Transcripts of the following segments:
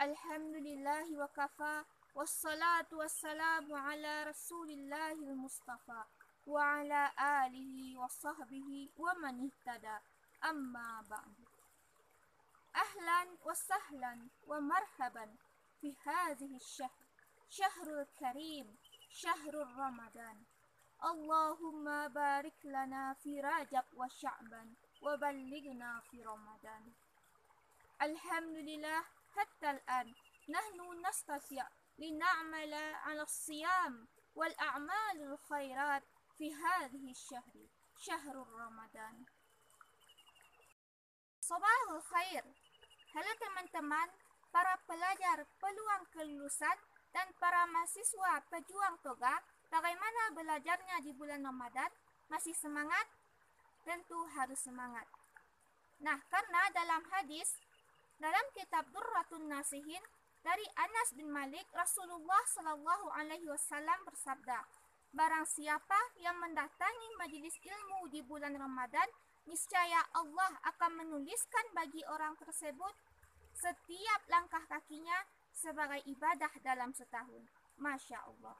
Alhamdulillahi wa kafa, wassalatu wassalamu ala rasulillahil mustafa, wa ala alihi wa sahbihi wa man ihtada, amma ba'du. Ahlan wa sahlan wa marhaban fi hadhihi syahr, syahrul karim, syahrul ramadan. Allahumma barik lana fi rajab wa sya'ban wa ballighna fi ramadan. Alhamdulillah hatta al-an nahnu nastati' lina'mala 'ala as-siyam wal a'malul khairat fi hadhihi asy-syahri, syahrul ramadan. Sabahul khair. Halo teman-teman, para pelajar peluang kelulusan dan para mahasiswa pejuang toga, bagaimana belajarnya di bulan Ramadan? Masih semangat? Tentu harus semangat. Nah, karena dalam hadis dalam kitab Durratun Nasihin dari Anas bin Malik, Rasulullah Shallallahu Alaihi Wasallam bersabda, barang siapa yang mendatangi majelis ilmu di bulan Ramadan, niscaya Allah akan menuliskan bagi orang tersebut setiap langkah kakinya sebagai ibadah dalam setahun. Masya Allah.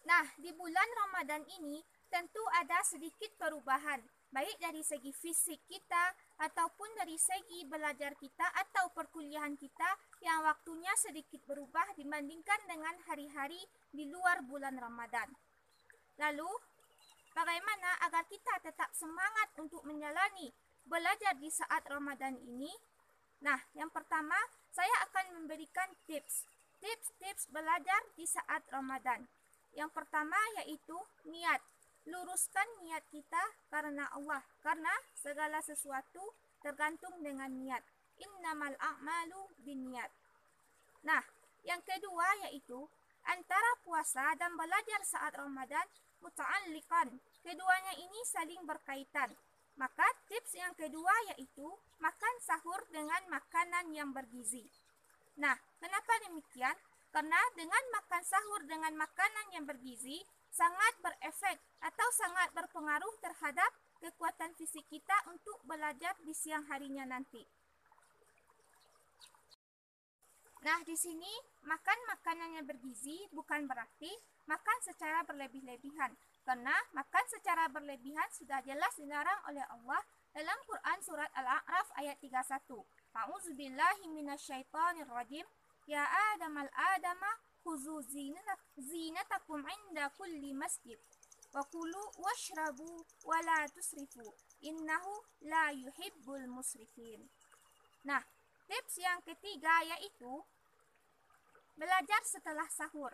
Nah, di bulan Ramadan ini tentu ada sedikit perubahan, baik dari segi fisik kita ataupun dari segi belajar kita atau perkuliahan kita yang waktunya sedikit berubah dibandingkan dengan hari-hari di luar bulan Ramadan. Lalu, bagaimana agar kita tetap semangat untuk menjalani belajar di saat Ramadan ini? Nah, yang pertama, saya akan memberikan tips belajar di saat Ramadan. Yang pertama yaitu niat. Luruskan niat kita karena Allah, karena segala sesuatu tergantung dengan niat. Innamal a'malu binniyat. Nah, yang kedua yaitu antara puasa dan belajar saat Ramadan muta'alliqan. Keduanya ini saling berkaitan. Maka tips yang kedua yaitu makan sahur dengan makanan yang bergizi. Nah, kenapa demikian? Karena dengan makan sahur dengan makanan yang bergizi sangat berefek atau sangat berpengaruh terhadap kekuatan fisik kita untuk belajar di siang harinya nanti. Nah, di sini makan makanan yang bergizi bukan berarti makan secara berlebih-lebihan. Karena makan secara berlebihan sudah jelas dilarang oleh Allah dalam Quran surat Al-A'raf ayat 31. A'udzubillahi minasyaitonirrajim. Ya Adam al-Adama khuzu zinatakum inda kulli masjid wa kulu washrabu wa la tusrifu innahu la yuhibbul musrifin. Nah, tips yang ketiga yaitu belajar setelah sahur.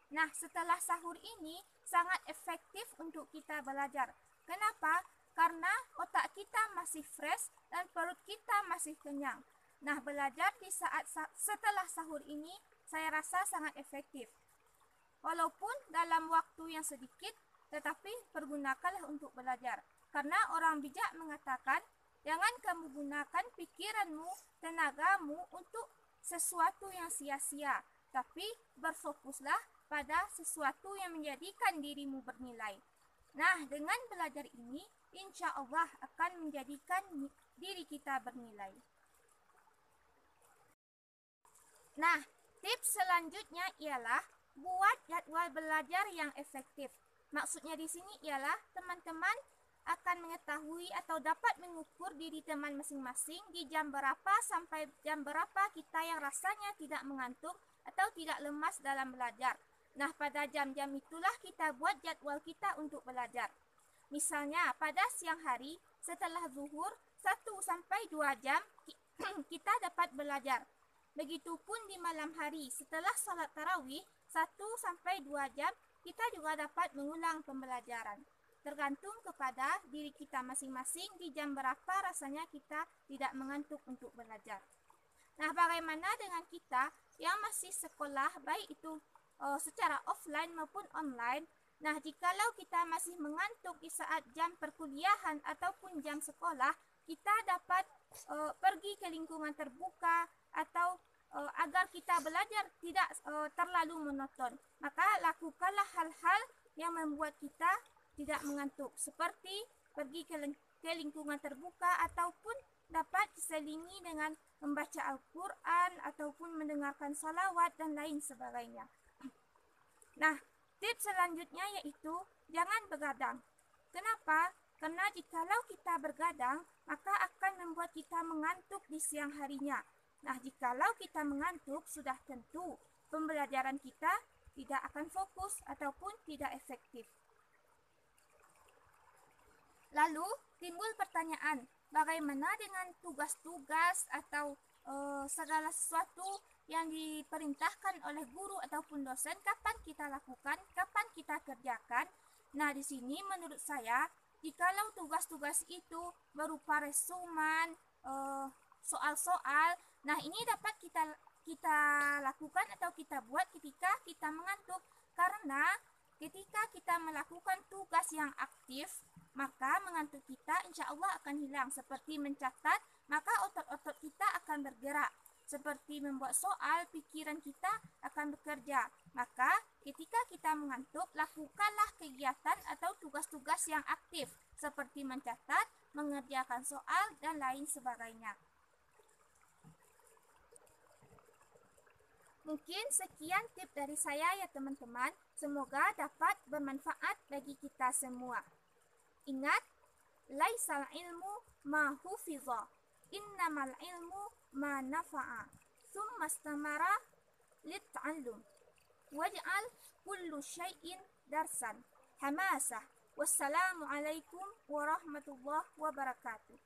Nah, setelah sahur ini sangat efektif untuk kita belajar. Kenapa? Karena otak kita masih fresh dan perut kita masih kenyang. Nah, belajar di saat setelah sahur ini saya rasa sangat efektif. Walaupun dalam waktu yang sedikit, tetapi pergunakanlah untuk belajar. Karena orang bijak mengatakan, jangan kamu gunakan pikiranmu, tenagamu untuk sesuatu yang sia-sia, tapi berfokuslah pada sesuatu yang menjadikan dirimu bernilai. Nah, dengan belajar ini, insya Allah akan menjadikan diri kita bernilai. Nah, tips selanjutnya ialah buat jadwal belajar yang efektif. Maksudnya di sini ialah teman-teman akan mengetahui atau dapat mengukur diri teman masing-masing di jam berapa sampai jam berapa kita yang rasanya tidak mengantuk atau tidak lemas dalam belajar. Nah, pada jam-jam itulah kita buat jadwal kita untuk belajar. Misalnya pada siang hari setelah zuhur 1 sampai 2 jam kita dapat belajar. Begitupun di malam hari setelah salat tarawih 1 sampai 2 jam kita juga dapat mengulang pembelajaran. Tergantung kepada diri kita masing-masing di jam berapa rasanya kita tidak mengantuk untuk belajar. Nah, bagaimana dengan kita yang masih sekolah baik itu secara offline maupun online? Nah, jikalau kita masih mengantuk di saat jam perkuliahan ataupun jam sekolah, kita dapat pergi ke lingkungan terbuka atau agar kita belajar tidak terlalu monoton. Maka lakukanlah hal-hal yang membuat kita tidak mengantuk, seperti pergi ke lingkungan terbuka ataupun dapat diselingi dengan membaca Al-Quran ataupun mendengarkan salawat dan lain sebagainya. Nah, tips selanjutnya yaitu jangan begadang. Kenapa? Karena jikalau kita begadang, maka akan membuat kita mengantuk di siang harinya. Nah, jikalau kita mengantuk, sudah tentu pembelajaran kita tidak akan fokus ataupun tidak efektif. Lalu timbul pertanyaan, bagaimana dengan tugas-tugas atau segala sesuatu yang diperintahkan oleh guru ataupun dosen, kapan kita lakukan, kapan kita kerjakan? Nah, di sini menurut saya, jikalau tugas-tugas itu berupa resuman, soal-soal, nah ini dapat kita lakukan atau kita buat ketika kita mengantuk. Karena ketika kita melakukan tugas yang aktif, maka mengantuk kita insya Allah akan hilang. Seperti mencatat, maka otot-otot kita akan bergerak. Seperti membuat soal, pikiran kita akan bekerja. Maka ketika kita mengantuk, lakukanlah kegiatan atau tugas-tugas yang aktif. Seperti mencatat, mengerjakan soal, dan lain sebagainya. Mungkin sekian tips dari saya ya teman-teman. Semoga dapat bermanfaat bagi kita semua. Ingat, laisal ilmu ma hufiza, innamal ilmu ma nafa'a, thumma istamara lit'allum, waj'al kullu syai'in darsan, hamasah. Wassalamualaikum warahmatullahi wabarakatuh.